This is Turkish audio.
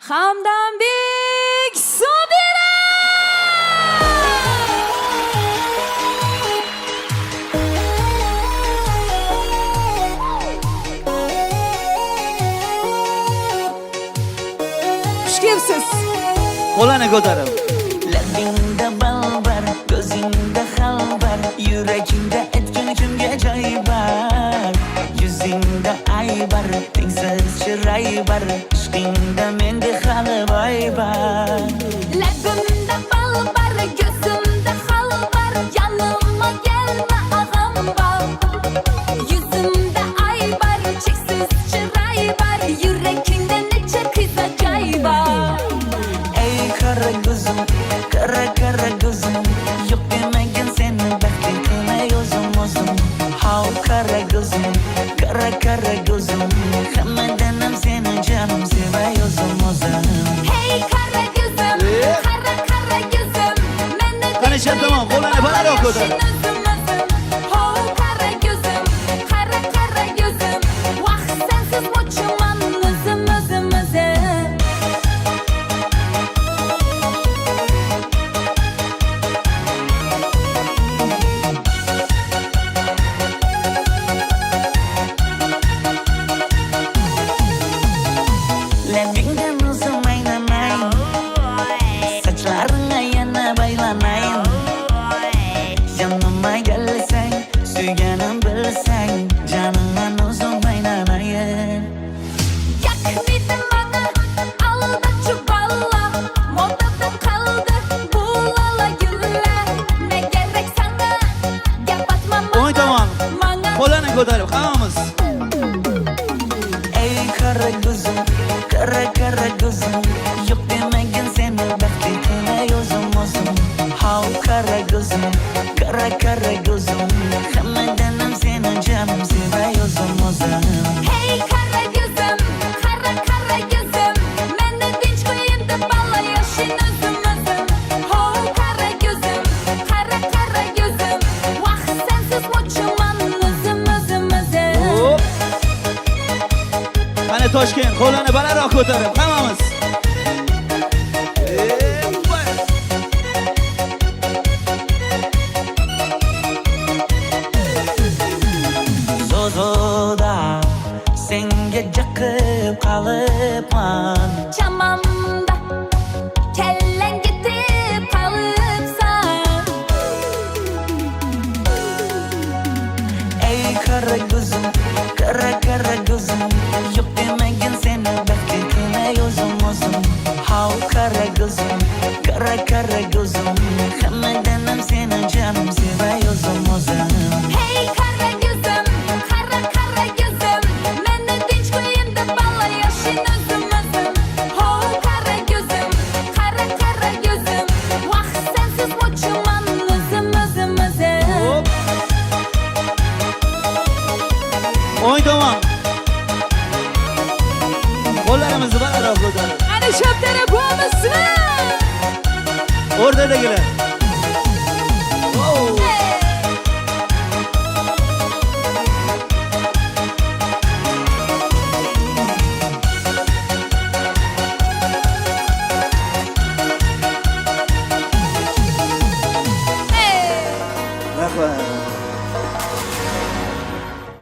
Hamdambek Sobira. Xush kelibsiz. Qo'lini ko'tarib. Labingda bal bar, ko'zingda xal bar, yuragingda aytgan kimga joy bar. Yuzingda ay bar, tengsiz chiroy bar, ishqingda menda hali boy bar. Labimda bal bar, ko'zimda xal bar, yanıma gelme ağam bar. Yuzimda ay bar, cheksiz chiroy bar, yuragingda necha qiza joy bar. Ey kara gözüm, kara gözüm, yok demegen seni bekle kılay özüm özüm. Hav kara gözüm, kara gözüm, hammadanam seni canım sevay özüm özüm. Hey kara gözüm, kara gözüm, meni Qani shart tamam, qo'lini balandroq ko'tarib. Ho kara gözüm, kara gözüm, vaqt sensiz uçman o'zim o'zim o'zim. Labingdan uzun aylanay, saçlarına yana baylanayım. Yanıma gelseng, suyganim bilsang, canımdan uzun aylanayım. Yakmidi bana aldaçı balla, modada kaldı bu lala güller. Ne gerek sana, gap atma O'ng tomon. bana. Qo'lini ko'tarib, hammamiz. Ey kara gözüm, kara gözüm, yok demegen seni bekle kılay özüm özüm. Hav kara gözüm, kara gözüm, hammadanam seni canım sevay özüm özüm. Hey kara gözüm, kara gözüm, meni dinç koyayım da balla yaşın özüm özüm. Ho kara gözüm, kara gözüm, vaqt sensiz uçman o'zim o'zim o'zim. Hop. Qani Toshkent, qo'lini balandroq ko'tarib, hammamiz. Voy. Zozoda senga jaqib qalıpman. Chamamda kellang ketib qolibsan. Ey kara gözüm, kara gözüm, yok demegen seni bekle kılay özüm özüm. Hav kara gözüm, kara gözüm, hammadanam seni canım sevay özüm özüm. Hey kara gözüm, kara gözüm, meni dinç koyayım da balla yaşın özüm özüm. Ho kara gözüm, kara gözüm, vaqt sensiz uçman o'zim o'zim o'zim. Hop. O'ng tomon. Qo'llarimizni balandroq ko'tarib. Ana shu taraf bo'lmasmi? O'rtadagilar.